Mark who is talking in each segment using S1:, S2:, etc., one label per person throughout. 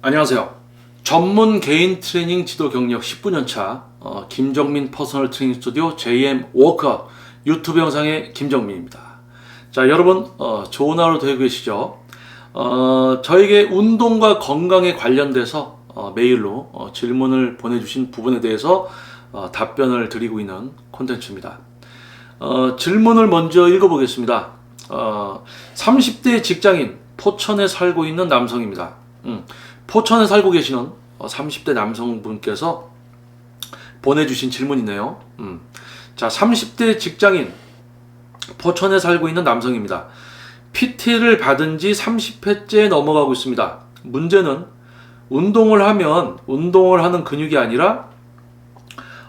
S1: 안녕하세요. 전문 개인 트레이닝 지도 경력 19년차 김정민 퍼스널 트레이닝 스튜디오 JM 워크아웃 유튜브 영상의 김정민입니다. 자, 여러분 좋은 하루 되고 계시죠? 저에게 운동과 건강에 관련돼서 메일로 질문을 보내주신 부분에 대해서 답변을 드리고 있는 콘텐츠입니다. 질문을 먼저 읽어보겠습니다. 30대 직장인, 포천에 살고 있는 남성입니다. 포천에 살고 계시는 30대 남성분께서 보내주신 질문이네요. 자, 30대 직장인, 포천에 살고 있는 남성입니다. PT를 받은 지 30회째 넘어가고 있습니다. 문제는 운동을 하면 운동을 하는 근육이 아니라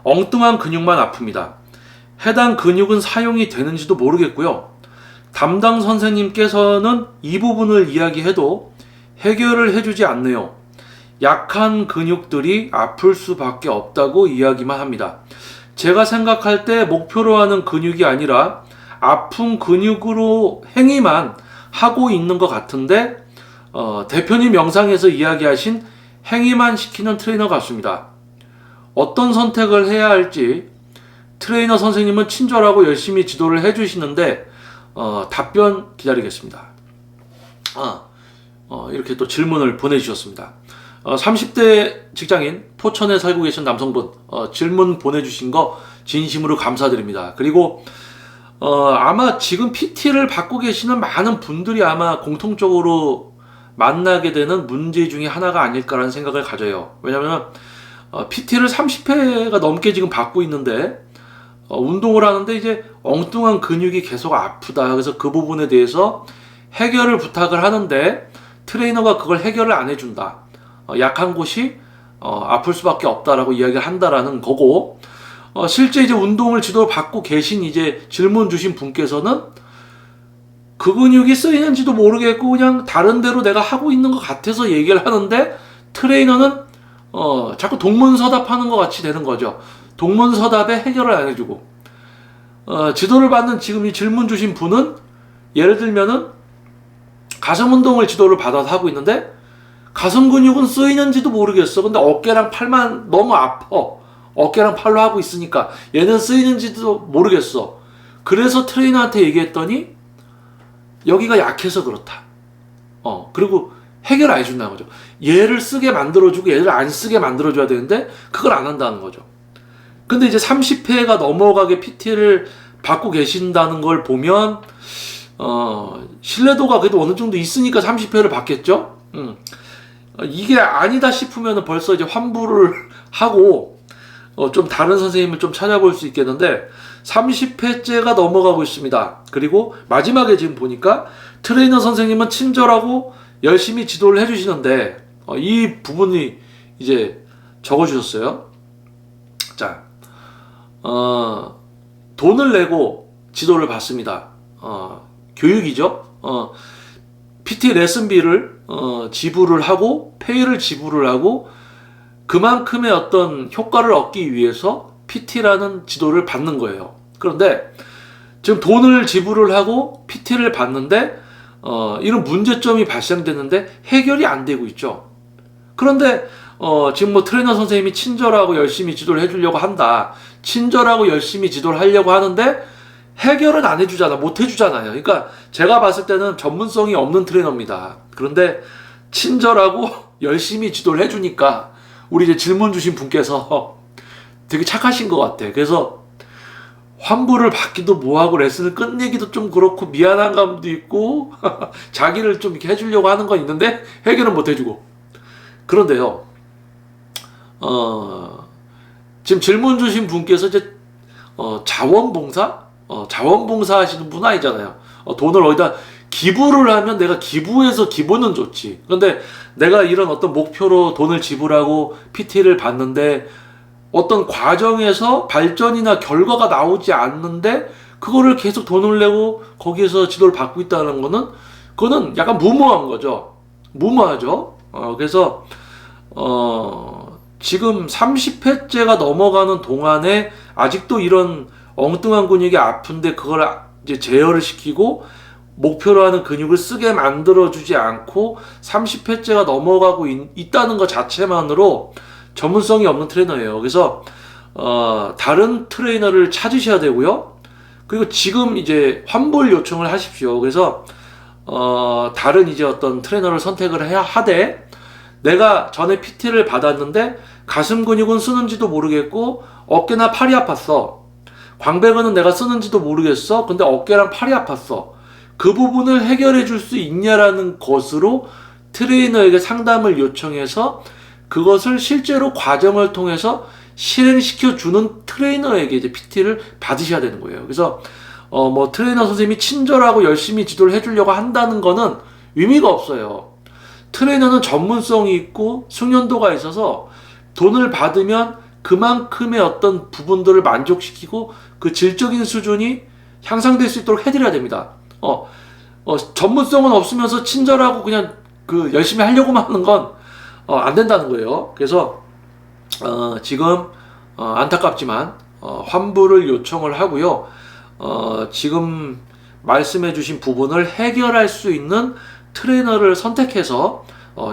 S1: 엉뚱한 근육만 아픕니다. 해당 근육은 사용이 되는지도 모르겠고요. 담당 선생님께서는 이 부분을 이야기해도 해결을 해주지 않네요. 약한 근육들이 아플 수밖에 없다고 이야기만 합니다. 제가 생각할 때 목표로 하는 근육이 아니라 아픈 근육으로 행위만 하고 있는 것 같은데 대표님 영상에서 이야기하신 행위만 시키는 트레이너 같습니다. 어떤 선택을 해야 할지 트레이너 선생님은 친절하고 열심히 지도를 해주시는데 답변 기다리겠습니다. 이렇게 또 질문을 보내주셨습니다. 30대 직장인, 포천에 살고 계신 남성분 질문 보내주신 거 진심으로 감사드립니다. 그리고 아마 지금 PT를 받고 계시는 많은 분들이 아마 공통적으로 만나게 되는 문제 중에 하나가 아닐까라는 생각을 가져요. 왜냐하면 PT를 30회가 넘게 지금 받고 있는데 운동을 하는데 이제 엉뚱한 근육이 계속 아프다. 그래서 그 부분에 대해서 해결을 부탁을 하는데 트레이너가 그걸 해결을 안 해준다. 약한 곳이 아플 수밖에 없다라고 이야기를 한다라는 거고, 실제 이제 운동을 지도를 받고 계신 이제 질문 주신 분께서는 그 근육이 쓰이는지도 모르겠고 그냥 다른 데로 내가 하고 있는 것 같아서 얘기를 하는데 트레이너는 자꾸 동문서답하는 것 같이 되는 거죠. 동문서답에 해결을 안 해주고 지도를 받는 지금 이 질문 주신 분은 예를 들면은 가슴 운동을 지도를 받아서 하고 있는데 가슴 근육은 쓰이는지도 모르겠어. 근데 어깨랑 팔만 너무 아파. 어깨랑 팔로 하고 있으니까 얘는 쓰이는지도 모르겠어. 그래서 트레이너한테 얘기했더니 여기가 약해서 그렇다. 그리고 해결 안 해준다는 거죠. 얘를 쓰게 만들어주고 얘를 안 쓰게 만들어줘야 되는데 그걸 안 한다는 거죠. 근데 이제 30회가 넘어가게 PT를 받고 계신다는 걸 보면 신뢰도가 그래도 어느 정도 있으니까 30회를 받겠죠? 이게 아니다 싶으면 벌써 이제 환불을 하고 좀 다른 선생님을 좀 찾아볼 수 있겠는데 30회째가 넘어가고 있습니다. 그리고 마지막에 지금 보니까 트레이너 선생님은 친절하고 열심히 지도를 해주시는데 이 부분이 이제 적어주셨어요. 자, 돈을 내고 지도를 받습니다. 교육이죠. PT 레슨비를 지불을 하고 페이를 지불을 하고 그만큼의 어떤 효과를 얻기 위해서 PT라는 지도를 받는 거예요. 그런데 지금 돈을 지불을 하고 PT를 받는데 이런 문제점이 발생되는데 해결이 안 되고 있죠. 그런데 지금 뭐 트레이너 선생님이 친절하고 열심히 지도를 해주려고 한다. 친절하고 열심히 지도를 하려고 하는데 해결은 안 해주잖아. 못 해주잖아요. 그러니까 제가 봤을 때는 전문성이 없는 트레이너입니다. 그런데 친절하고 열심히 지도를 해주니까 우리 이제 질문 주신 분께서 되게 착하신 것 같아. 그래서 환불을 받기도 뭐하고 레슨을 끝내기도 좀 그렇고 미안한 감도 있고 자기를 좀 이렇게 해주려고 하는 건 있는데 해결은 못 해주고. 그런데요, 지금 질문 주신 분께서 이제 자원봉사? 자원봉사 하시는 분 아니잖아요. 돈을 어디다 기부를 하면 내가 기부해서 기부는 좋지. 그런데 내가 이런 어떤 목표로 돈을 지불하고 PT를 받는데 어떤 과정에서 발전이나 결과가 나오지 않는데 그거를 계속 돈을 내고 거기에서 지도를 받고 있다는 거는 그거는 약간 무모한 거죠. 무모하죠. 그래서 지금 30회째가 넘어가는 동안에 아직도 이런 엉뚱한 근육이 아픈데 그걸 이제 제어를 시키고 목표로 하는 근육을 쓰게 만들어주지 않고 30회째가 넘어가고 있다는 것 자체만으로 전문성이 없는 트레이너예요. 그래서 다른 트레이너를 찾으셔야 되고요. 그리고 지금 이제 환불 요청을 하십시오. 그래서 다른 이제 어떤 트레이너를 선택을 해야 하되, 내가 전에 PT를 받았는데 가슴 근육은 쓰는지도 모르겠고 어깨나 팔이 아팠어. 광배근은 내가 쓰는지도 모르겠어. 근데 어깨랑 팔이 아팠어. 그 부분을 해결해 줄 수 있냐라는 것으로 트레이너에게 상담을 요청해서 그것을 실제로 과정을 통해서 실행시켜 주는 트레이너에게 이제 PT를 받으셔야 되는 거예요. 그래서 뭐 트레이너 선생님이 친절하고 열심히 지도를 해주려고 한다는 거는 의미가 없어요. 트레이너는 전문성이 있고 숙련도가 있어서 돈을 받으면 그만큼의 어떤 부분들을 만족시키고 그 질적인 수준이 향상될 수 있도록 해드려야 됩니다. 전문성은 없으면서 친절하고 그냥 그 열심히 하려고만 하는 건 안 된다는 거예요. 그래서 지금 안타깝지만 환불을 요청을 하고요. 지금 말씀해 주신 부분을 해결할 수 있는 트레이너를 선택해서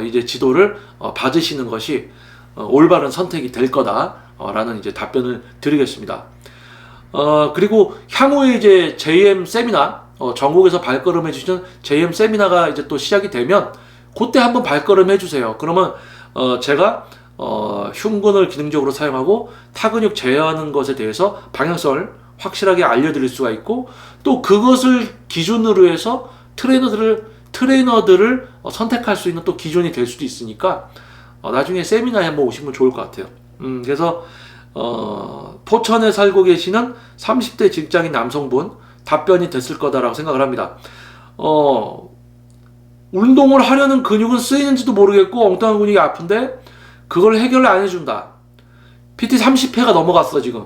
S1: 이제 지도를 받으시는 것이 올바른 선택이 될 거다라는 이제 답변을 드리겠습니다. 그리고 향후에 이제 JM 세미나, 전국에서 발걸음해 주시는 JM 세미나가 이제 또 시작이 되면 그때 한번 발걸음 해주세요. 그러면 제가 흉근을 기능적으로 사용하고 타근육 제어하는 것에 대해서 방향성을 확실하게 알려드릴 수가 있고, 또 그것을 기준으로 해서 트레이너들을 선택할 수 있는 또 기준이 될 수도 있으니까 나중에 세미나에 한번 오시면 좋을 것 같아요. 그래서 포천에 살고 계시는 30대 직장인 남성분 답변이 됐을 거다라고 생각을 합니다. 운동을 하려는 근육은 쓰이는지도 모르겠고 엉뚱한 근육이 아픈데 그걸 해결을 안 해준다. PT 30회가 넘어갔어 지금.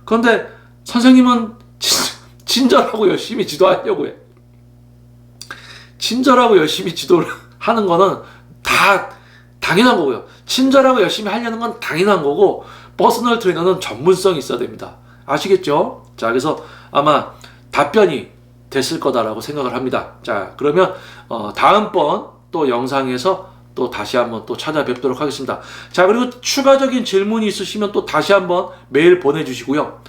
S1: 그런데 선생님은 친절하고 열심히 지도하려고 해. 친절하고 열심히 지도를 하는 거는 다 당연한 거고요. 친절하고 열심히 하려는 건 당연한 거고, 퍼스널 트레이너는 전문성이 있어야 됩니다. 아시겠죠? 자, 그래서 아마 답변이 됐을 거다라고 생각을 합니다. 자, 그러면 다음번 또 영상에서 또 다시 한번 또 찾아뵙도록 하겠습니다. 자, 그리고 추가적인 질문이 있으시면 또 다시 한번 메일 보내주시고요.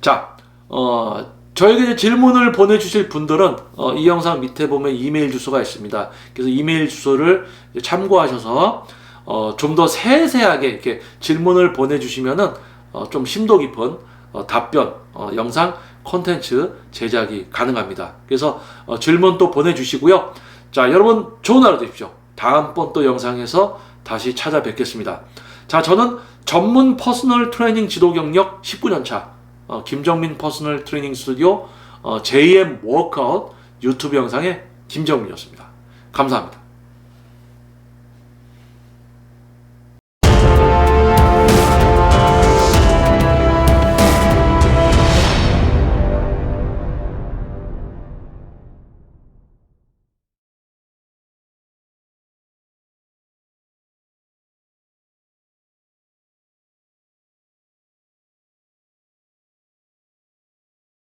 S1: 자, 저에게 질문을 보내주실 분들은 이 영상 밑에 보면 이메일 주소가 있습니다. 그래서 이메일 주소를 참고하셔서 좀 더 세세하게 이렇게 질문을 보내주시면은 좀 심도 깊은 답변 영상 콘텐츠 제작이 가능합니다. 그래서 질문 또 보내주시고요. 자, 여러분 좋은 하루 되십시오. 다음번 또 영상에서 다시 찾아뵙겠습니다. 자, 저는 전문 퍼스널 트레이닝 지도 경력 19년차 김정민 퍼스널 트레이닝 스튜디오 JM 워크아웃 유튜브 영상의 김정민이었습니다. 감사합니다.